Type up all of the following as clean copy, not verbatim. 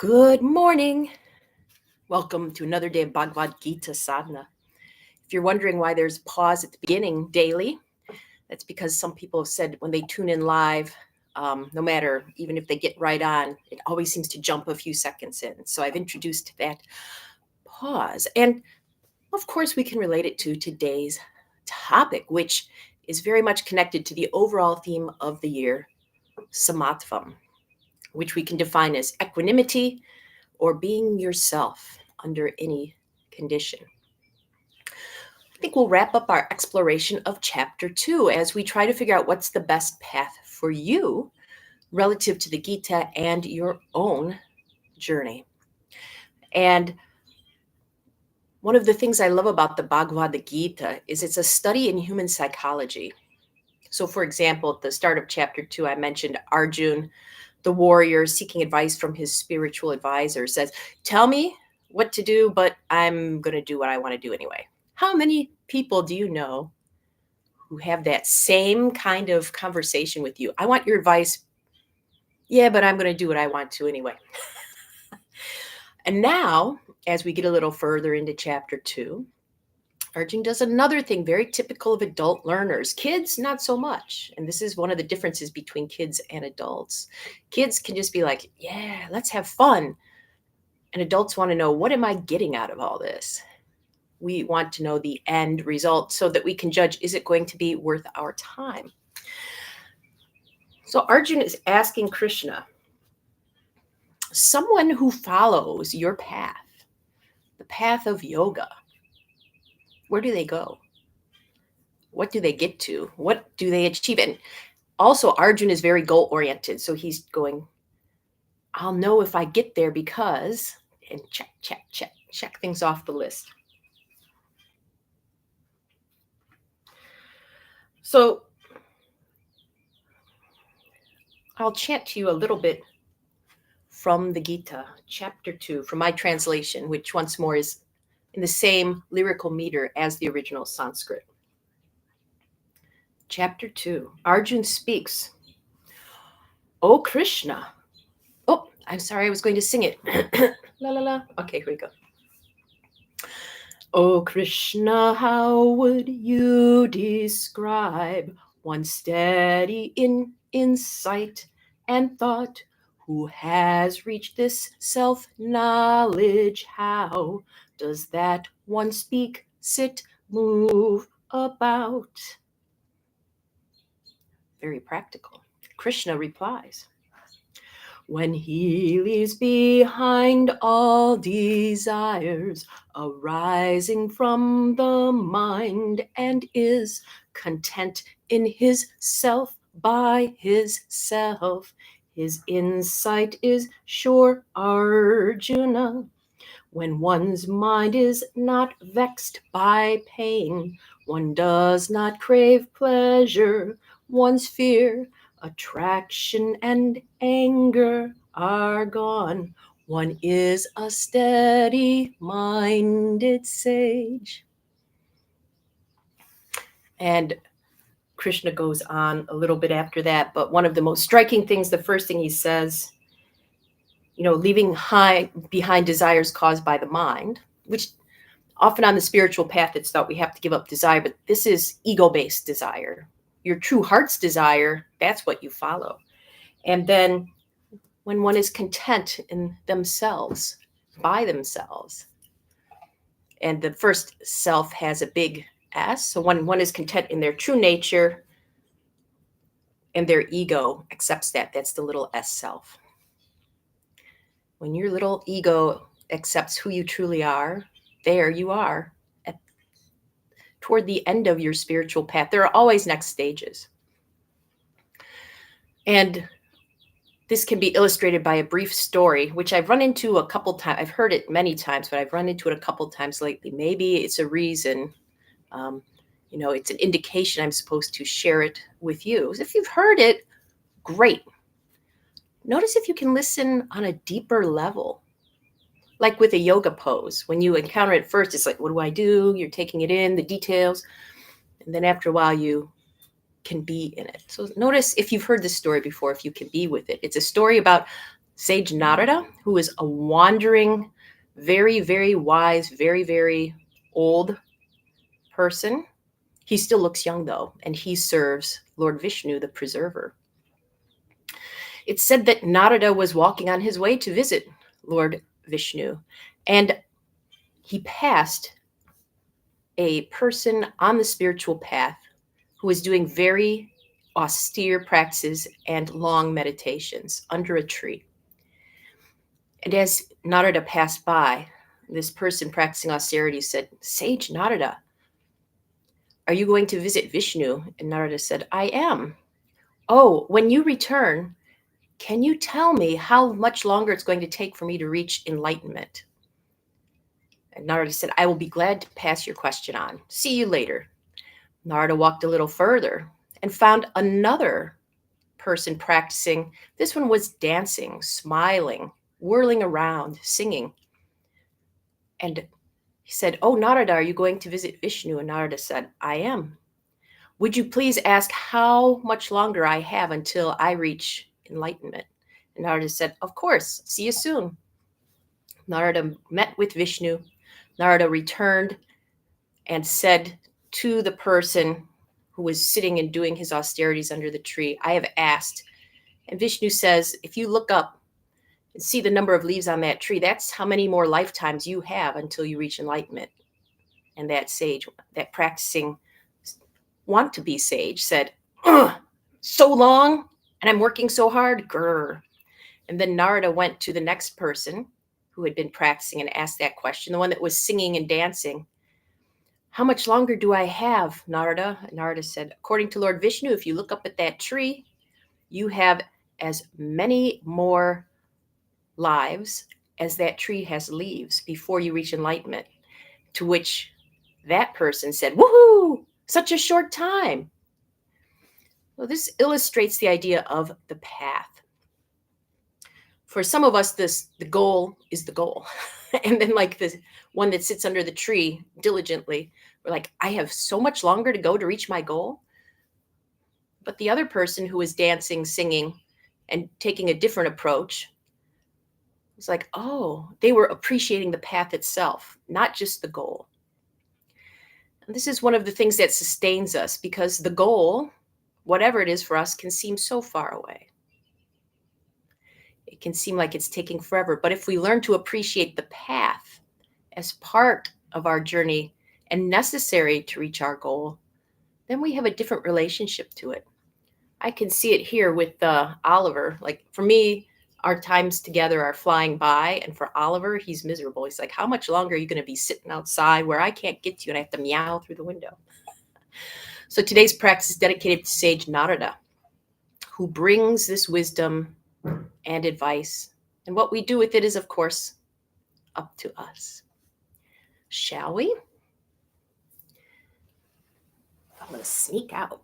Good morning. Welcome to another day of Bhagavad Gita Sadhana. If you're wondering why there's a pause at the beginning daily, that's because some people have said when they tune in live, no matter, even if they get right on, it always seems to jump a few seconds in. So I've introduced that pause. And of course, we can relate it to today's topic, which is very much connected to the overall theme of the year, samatvam, which we can define as equanimity, or being yourself under any condition. I think we'll wrap up our exploration of chapter 2 as we try to figure out what's the best path for you relative to the Gita and your own journey. And one of the things I love about the Bhagavad Gita is it's a study in human psychology. So, for example, at the start of chapter 2, I mentioned Arjun, the warrior seeking advice from his spiritual advisor, says, "Tell me what to do, but I'm going to do what I want to do anyway." How many people do you know who have that same kind of conversation with you? I want your advice. Yeah, but I'm going to do what I want to anyway. And now, as we get a little further into chapter 2, Arjun does another thing very typical of adult learners. Kids, not so much. And this is one of the differences between kids and adults. Kids can just be like, yeah, let's have fun. And adults want to know, what am I getting out of all this? We want to know the end result so that we can judge, is it going to be worth our time? So Arjun is asking Krishna, someone who follows your path, the path of yoga, where do they go? What do they get to? What do they achieve? And also, Arjun is very goal-oriented. So he's going, I'll know if I get there because, and check things off the list. So I'll chant to you a little bit from the Gita, chapter 2, from my translation, which once more is in the same lyrical meter as the original Sanskrit. Chapter 2, Arjun speaks. Oh, Krishna. Oh, I'm sorry, I was going to sing it. La la la. Okay, here we go. Oh, Krishna, how would you describe one steady in insight and thought who has reached this self-knowledge? How does that one speak, sit, move about? Very practical. Krishna replies, when he leaves behind all desires arising from the mind and is content in his self by his self, his insight is sure, Arjuna. When one's mind is not vexed by pain, one does not crave pleasure, one's fear, attraction, and anger are gone. One is a steady-minded sage. And Krishna goes on a little bit after that, but one of the most striking things, the first thing he says, leaving behind desires caused by the mind, which often on the spiritual path, it's thought we have to give up desire, but this is ego-based desire. Your true heart's desire, that's what you follow. And then when one is content in themselves, by themselves, and the first self has a big S, so when one is content in their true nature and their ego accepts that, that's the little S self. When your little ego accepts who you truly are, there you are toward the end of your spiritual path. There are always next stages. And this can be illustrated by a brief story, which I've run into a couple times. I've heard it many times, but I've run into it a couple times lately. Maybe it's a reason, it's an indication I'm supposed to share it with you. If you've heard it, great. Notice if you can listen on a deeper level. Like with a yoga pose, when you encounter it first, it's like, what do I do? You're taking it in, the details. And then after a while, you can be in it. So notice if you've heard this story before, if you can be with it. It's a story about Sage Narada, who is a wandering, very, very wise, very, very old person. He still looks young, though, and he serves Lord Vishnu, the preserver. It's said that Narada was walking on his way to visit Lord Vishnu, and he passed a person on the spiritual path who was doing very austere practices and long meditations under a tree. And as Narada passed by, this person practicing austerity said, "Sage Narada, are you going to visit Vishnu?" And Narada said, "I am." "Oh, when you return, can you tell me how much longer it's going to take for me to reach enlightenment?" And Narada said, "I will be glad to pass your question on. See you later." Narada walked a little further and found another person practicing. This one was dancing, smiling, whirling around, singing. And he said, "Oh, Narada, are you going to visit Vishnu?" And Narada said, "I am. Would you please ask how much longer I have until I reach enlightenment?" And Narada said, "Of course. See you soon." Narada met with Vishnu. Narada returned and said to the person who was sitting and doing his austerities under the tree, "I have asked." And Vishnu says, "If you look up and see the number of leaves on that tree, that's how many more lifetimes you have until you reach enlightenment." And that sage, that practicing want to be sage, said, "Ugh, so long, and I'm working so hard, grr." And then Narada went to the next person who had been practicing and asked that question, the one that was singing and dancing. "How much longer do I have, Narada?" And Narada said, "According to Lord Vishnu, if you look up at that tree, you have as many more lives as that tree has leaves before you reach enlightenment." To which that person said, "Woohoo, such a short time." Well, this illustrates the idea of the path. For some of us, the goal is the goal. And then like the one that sits under the tree diligently, we're like, "I have so much longer to go to reach my goal." But the other person who is dancing, singing, and taking a different approach was like, oh, they were appreciating the path itself, not just the goal. And this is one of the things that sustains us, because the goal, whatever it is for us, can seem so far away. It can seem like it's taking forever. But if we learn to appreciate the path as part of our journey and necessary to reach our goal, then we have a different relationship to it. I can see it here with Oliver. Like for me, our times together are flying by. And for Oliver, he's miserable. He's like, "How much longer are you going to be sitting outside where I can't get to you and I have to meow through the window?" So today's practice is dedicated to Sage Narada, who brings this wisdom and advice. And what we do with it is, of course, up to us. Shall we? I'm going to sneak out.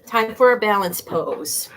Time for a balance pose.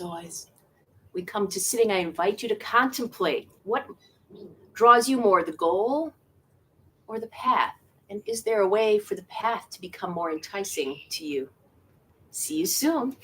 So as we come to sitting, I invite you to contemplate what draws you more, the goal or the path? And is there a way for the path to become more enticing to you? See you soon.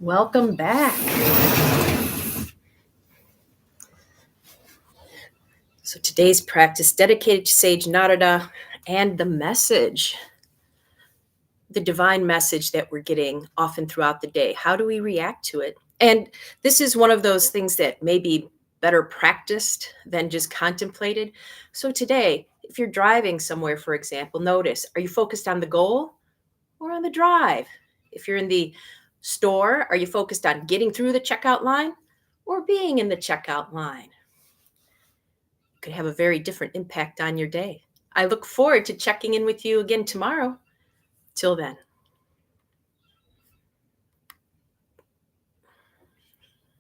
Welcome back. So today's practice dedicated to Sage Narada and the message, the divine message that we're getting often throughout the day. How do we react to it? And this is one of those things that may be better practiced than just contemplated. So today, if you're driving somewhere, for example, notice, are you focused on the goal or on the drive? If you're in the store, are you focused on getting through the checkout line or being in the checkout line? It could have a very different impact on your day. I look forward to checking in with you again tomorrow. Till then.